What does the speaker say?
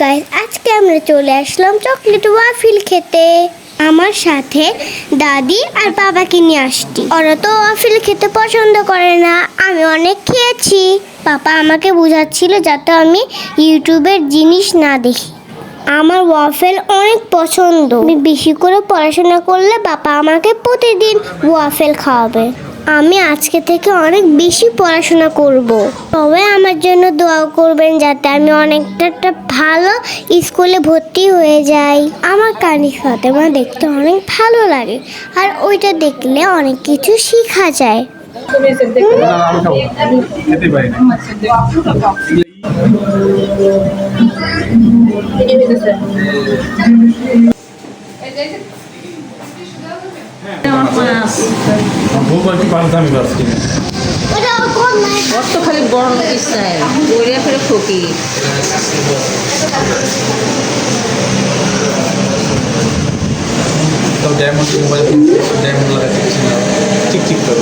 Guys, আজকে আমরা চলে আসলাম চকলেট ওয়াফেল খেতে। আমার সাথে দাদি আর বাবাকে নিয়ে আসছি। ওরা তো ওয়াফেল খেতে পছন্দ করে না, আমি অনেক খেয়েছি। পাপা আমাকে বোঝাচ্ছিল যাতে আমি ইউটিউবের জিনিস না দেখি। আমার ওয়াফেল অনেক পছন্দ। আমি বেশি করে পড়াশোনা করলে বাবা আমাকে প্রতিদিন ওয়াফেল খাওয়াবে। আমি আজকে থেকে অনেক বেশি পড়াশোনা করব। সবাই আমার জন্য দোয়া করবেন যাতে আমি অনেকটা ভালো স্কুলে ভর্তি হয়ে যাই। আমার কানিজ ফাতেমা দেখতে অনেক ভালো লাগে, আর ওইটা দেখলে অনেক কিছু শেখা যায়। অত খালি বড় ইচ্ছায় ওইটা ফেরে ফকি ডায়মন্ড মোবাইল কিনতে ডায়মন্ড লাগাতে ঠিক ঠিক করে